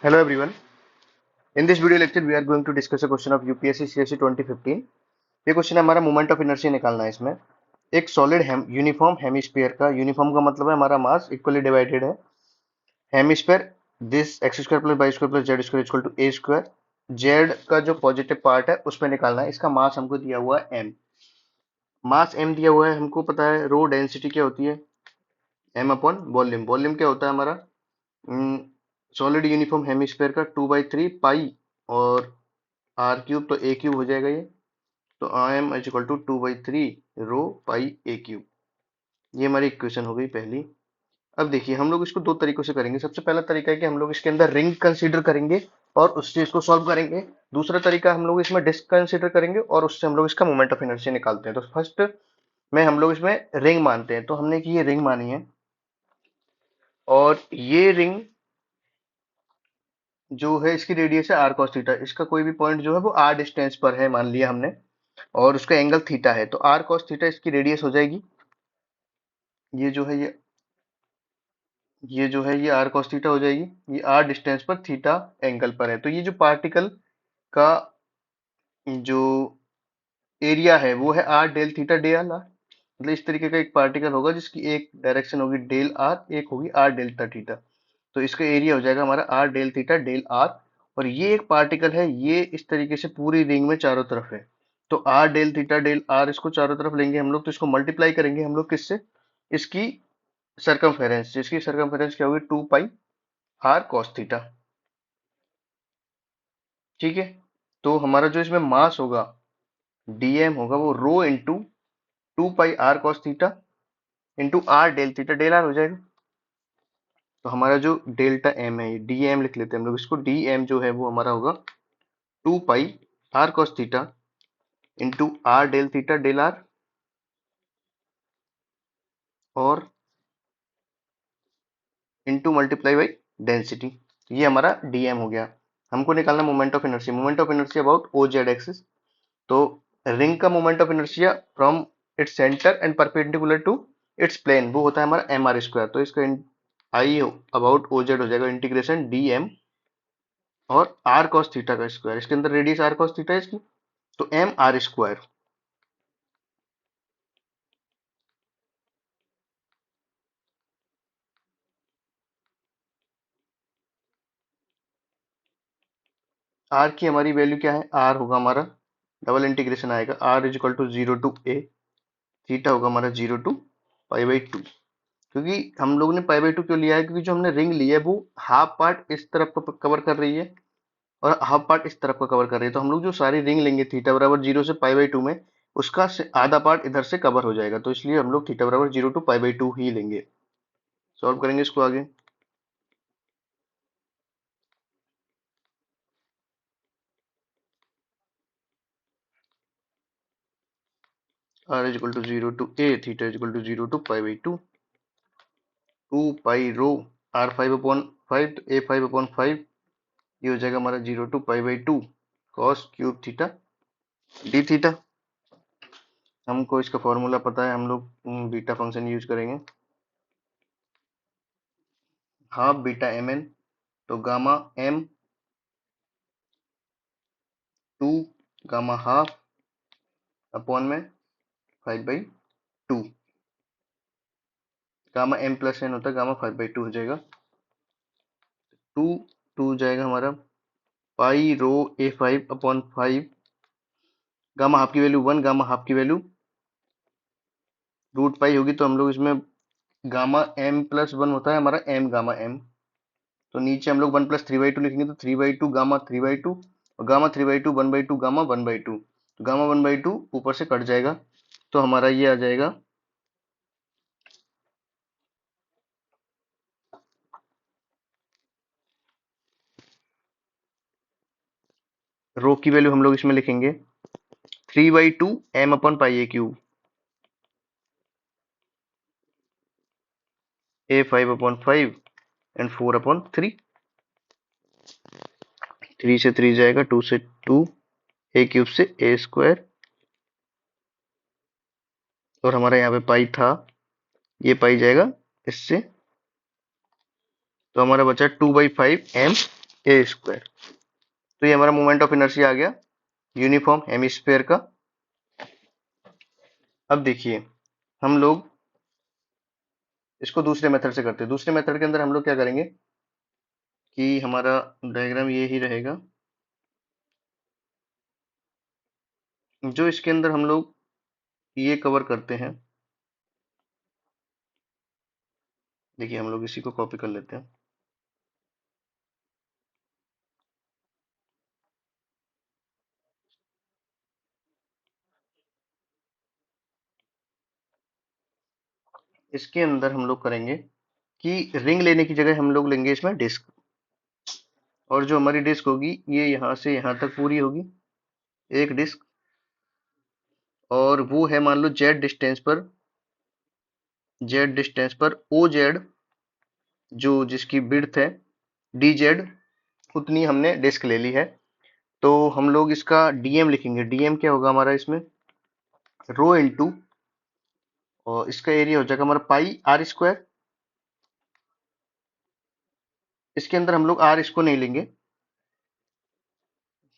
Hello everyone. In this video lecture, we are going to discuss a question of UPSC CSE 2015. ये question हमारा moment of inertia निकालना है। इसमें एक solid uniform hemisphere का, uniform का मतलब है हमारा मास इक्वली डिवाइडेड है। Hemisphere this x square plus y square plus Z square equal to A square. Z का जो पॉजिटिव पार्ट है उस पर निकालना है। इसका मास हमको दिया हुआ है एम। मास एम दिया हुआ है, हमको पता है रो डेंसिटी क्या होती है, एम अपॉन वॉल्यूम। वॉल्यूम क्या होता है हमारा, सॉलिड यूनिफॉर्म हेमिस्फीयर का 2/3 पाई और आर क्यूब, तो ए क्यूब हो जाएगा ये। तो I M is equal to 2/3 rho pi A cube. ये हमारी इक्वेशन हो गई पहली। अब देखिए हम लोग इसको दो तरीकों से करेंगे। सबसे पहला तरीका है कि हम लोग इसके अंदर रिंग कंसीडर करेंगे और उससे इसको सॉल्व करेंगे। दूसरा तरीका हम लोग इसमें डिस्क कंसीडर करेंगे और उससे हम लोग इसका मोमेंट ऑफ इनर्शिया निकालते हैं। तो फर्स्ट में हम लोग इसमें रिंग मानते हैं। तो हमने की ये रिंग मानी है और ये रिंग जो है इसकी रेडियस है आर कॉस थीटा। इसका कोई भी पॉइंट जो है वो आर डिस्टेंस पर है मान लिया हमने, और उसका एंगल थीटा है। तो आर कॉस थीटा इसकी रेडियस हो जाएगी। ये जो है ये जो है ये आर कॉस थीटा हो जाएगी। ये आर डिस्टेंस पर थीटा एंगल पर है। तो ये जो पार्टिकल का जो एरिया है वो है r del theta del r. मतलब इस तरीके का एक पार्टिकल होगा जिसकी एक डायरेक्शन होगी डेल आर, एक होगी आर डेल्टा थीटा। तो इसका एरिया हो जाएगा हमारा r del theta del are. और ये एक पार्टिकल है, ये इस तरीके से पूरी रिंग में चारों तरफ है। तो r del theta del r इसको चारों तरफ लेंगे हम लोग, तो इसको मल्टीप्लाई करेंगे हम लोग किससे, इसकी सरकमफेरेंस। जिसकी सरकमफेरेंस क्या होगी 2 पाई आर कॉस थीटा। ठीक है। तो हमारा जो इसमें मास होगा डीएम होगा वो rho into 2 pi R cos theta into R del theta del R हो जाएगा। तो हमारा जो डेल्टा एम है, डीएम लिख लेते हैं हम लोग इसको। डीएम जो है वो हमारा होगा 2 pi R cos theta into R del theta del are और इंटू मल्टीप्लाई बाई डेंसिटी। ये हमारा डीएम हो गया। हमको निकालना moment of inertia. Moment of inertia about O Z axis. तो रिंग का moment of inertia from its centre and perpendicular to its plane वो होता है हमारा एम आर स्क्वायर। तो इसका आई अबाउट ओ जेड हो जाएगा इंटीग्रेशन डी एम और आर कॉस थीटा का स्क्वायर। इसके अंदर रेडियस आर कॉस थीटा है इसकी, तो एम आर स्क्वायर। आर की हमारी वैल्यू क्या है, आर होगा हमारा डबल इंटीग्रेशन आएगा r is equal to 0 to a. Theta होगा हमारा 0 टू पाई बाई 2। क्योंकि हम लोग ने पाई बाई 2 क्यों लिया है, क्योंकि जो हमने रिंग ली है वो हाफ पार्ट इस तरफ का कवर कर रही है और हाफ पार्ट इस तरफ का कवर कर रही है। तो हम लोग जो सारी रिंग लेंगे थीटा बराबर 0 से पाई बाई 2 में, उसका आधा पार्ट इधर से कवर हो जाएगा। तो इसलिए हम लोग थीटा बराबर 0 टू पाई बाई 2 ही लेंगे। सॉल्व करेंगे इसको आगे। R is equal to 0 to a, theta is equal to 0 to pi by 2। 2 pi rho R5/5, तो A5/5 ये हो जाएगा हमारा 0 to pi by 2 cos cube theta d theta. हमको इसका फॉर्मूला पता है, हम लोग बीटा फंक्शन यूज करेंगे, हाफ बीटा एम एन। तो gamma m 2 gamma half upon में 5/2। गामा एम प्लस एन होता है, गामा 5/2 हो जाएगा। 2 2 जाएगा हमारा पाई रो A5/5। गामा हाफ की वैल्यू 1, गामा हाफ की वैल्यू रूट पाई होगी। तो हम लोग इसमें गामा एम प्लस 1 होता है हमारा एम गामा एम। तो नीचे हम लोग 1+3/2 लिखेंगे, तो 3/2 गामा 3/2 और गामा 3/2 1/2 गामा 1/2। तो गामा 1/2 ऊपर से कट जाएगा, तो हमारा ये आ जाएगा रो की वैल्यू हम लोग इसमें लिखेंगे 3/2 m/πa³ A5/5 एंड 4/3। 3 से 3 जाएगा, 2 से 2, A³ से A स्क्वायर और हमारा यहाँ पे पाई था, ये पाई जाएगा इससे। तो हमारा बचा 2/5 m ए स्क्वायर। तो ये हमारा मोमेंट ऑफ इनर्शिया आ गया यूनिफॉर्म हेमिस्फीयर का। अब देखिए हम लोग इसको दूसरे मेथड से करते हैं। दूसरे मेथड के अंदर हम लोग क्या करेंगे कि हमारा डायग्राम ये ही रहेगा, जो इसके अंदर हम लोग ये कवर करते हैं। देखिए हम लोग इसी को कॉपी कर लेते हैं। इसके अंदर हम लोग करेंगे कि रिंग लेने की जगह हम लोग लेंगे इसमें डिस्क, और जो हमारी डिस्क होगी ये यहाँ से यहाँ तक पूरी होगी एक डिस्क, और वो है मान लो जेड डिस्टेंस पर ओ जेड, जो जिसकी विड्थ है डी जेड, उतनी हमने डिस्क ले ली है। तो हम लोग इसका डीएम लिखेंगे। डीएम क्या होगा हमारा इसमें, रो इंटू, और इसका एरिया हो जाएगा हमारा पाई आर स्क्वायर। इसके अंदर हम लोग आर इसको नहीं लेंगे।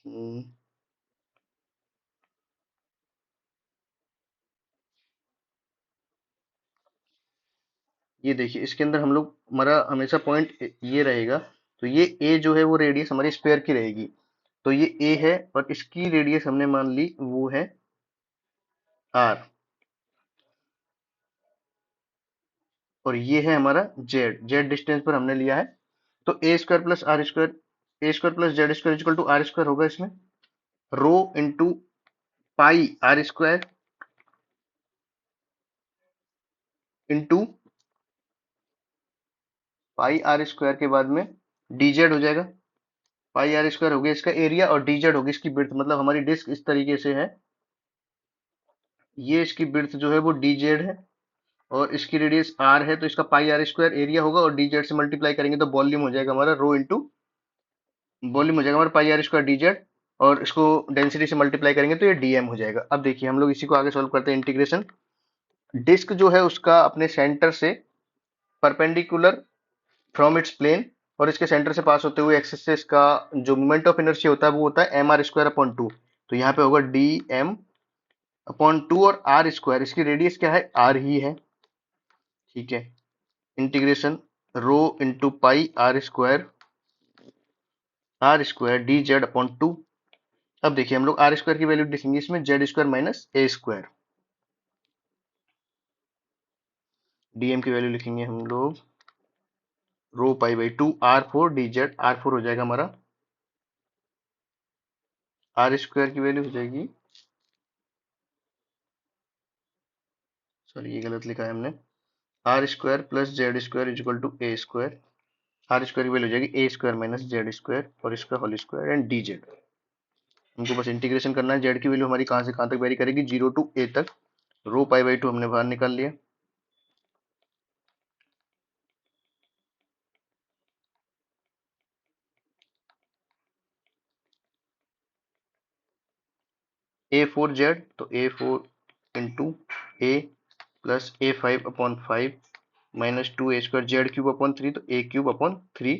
हम्म, ये देखिए इसके अंदर हम लोग हमारा हमेशा पॉइंट ये रहेगा। तो ये ए जो है वो रेडियस हमारी स्क्वायर की रहेगी। तो ये ए है और इसकी रेडियस हमने मान ली वो है आर, और ये है हमारा जेड। जेड डिस्टेंस पर हमने लिया है। तो A square plus R square, A square plus Z square equal to R square होगा इसमें। Rho into pi are square into pi are square के बाद में डी जेड हो जाएगा। पाई आर स्क्वायर हो गया इसका एरिया, और डी जेड होगी इसकी ब्रेड्थ। मतलब हमारी डिस्क इस तरीके से है, ये इसकी ब्रेड्थ जो है वो डी जेड है, और इसकी रेडियस आर है। तो इसका पाई आर स्क्वायर एरिया होगा, और डी जेड से मल्टीप्लाई करेंगे तो वॉल्यूम हो जाएगा हमारा रो इंटू, वॉल्यूम हो जाएगा हमारा पाई आर स्क्वायर डी जेड, और इसको डेंसिटी से मल्टीप्लाई करेंगे तो ये डीएम हो जाएगा। अब देखिए हम लोग इसी को आगे सॉल्व करते हैं। इंटीग्रेशन, डिस्क जो है उसका अपने सेंटर से परपेंडिकुलर फ्रॉम इट्स प्लेन, और इसके सेंटर से पास होते हुए एक्सिस से इसका जो मोमेंट ऑफ इनर्शिया होता है वो होता है m r square upon two. तो यहाँ पे होगा डी एम अपॉन टू, और आर स्क्वायर इसकी रेडियस क्या है आर ही है, ठीक है। Integration rho into pi are square d z upon two. अब देखिए हम लोग आर स्क्वायर की वैल्यू लिखेंगे इसमें Z square minus A square. DM की वैल्यू लिखेंगे हम लोग rho pi by two R four D Z. R four हो जाएगा हमारा, आर स्क्वायर की वैल्यू हो जाएगी, सॉरी ये गलत लिखा है हमने, r square plus Z square is equal to A square. R square की वैल्यू हो जाएगी a square minus z square, और इसका whole square and d z. हमको बस इंटीग्रेशन करना है। जेड की वैल्यू हमारी कहाँ से कहाँ तक वेरी करेगी, जीरो टू ए तक। रो पाई बाई टू हमने बाहर निकाल लिया, ए फोर जेड, तो A four into A plus A five upon five minus two A square Z cube upon three, तो A cube upon three.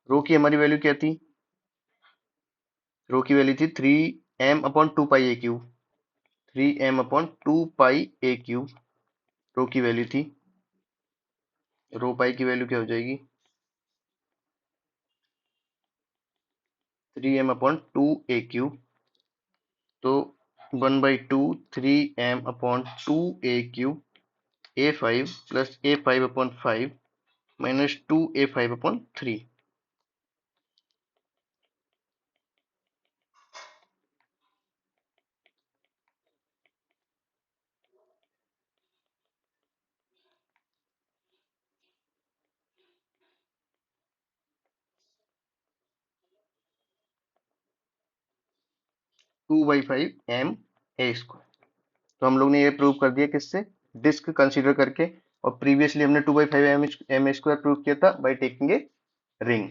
Rho की हमारी वैल्यू क्या थी, रो की वैल्यू थी three M upon two pi ए cube, three M upon two pi ए cube rho की value थी। रो पाई की वैल्यू क्या हो जाएगी, three M upon two a cube, तो one by two three M upon two a cube a five plus A five upon five minus two a five upon three. Two by five m a square. तो हम लोग ने ये prove कर दिया किससे, disc consider करके। और प्रीवियसली हमने two by five m a square prove किया था बाई टेकिंग ए रिंग।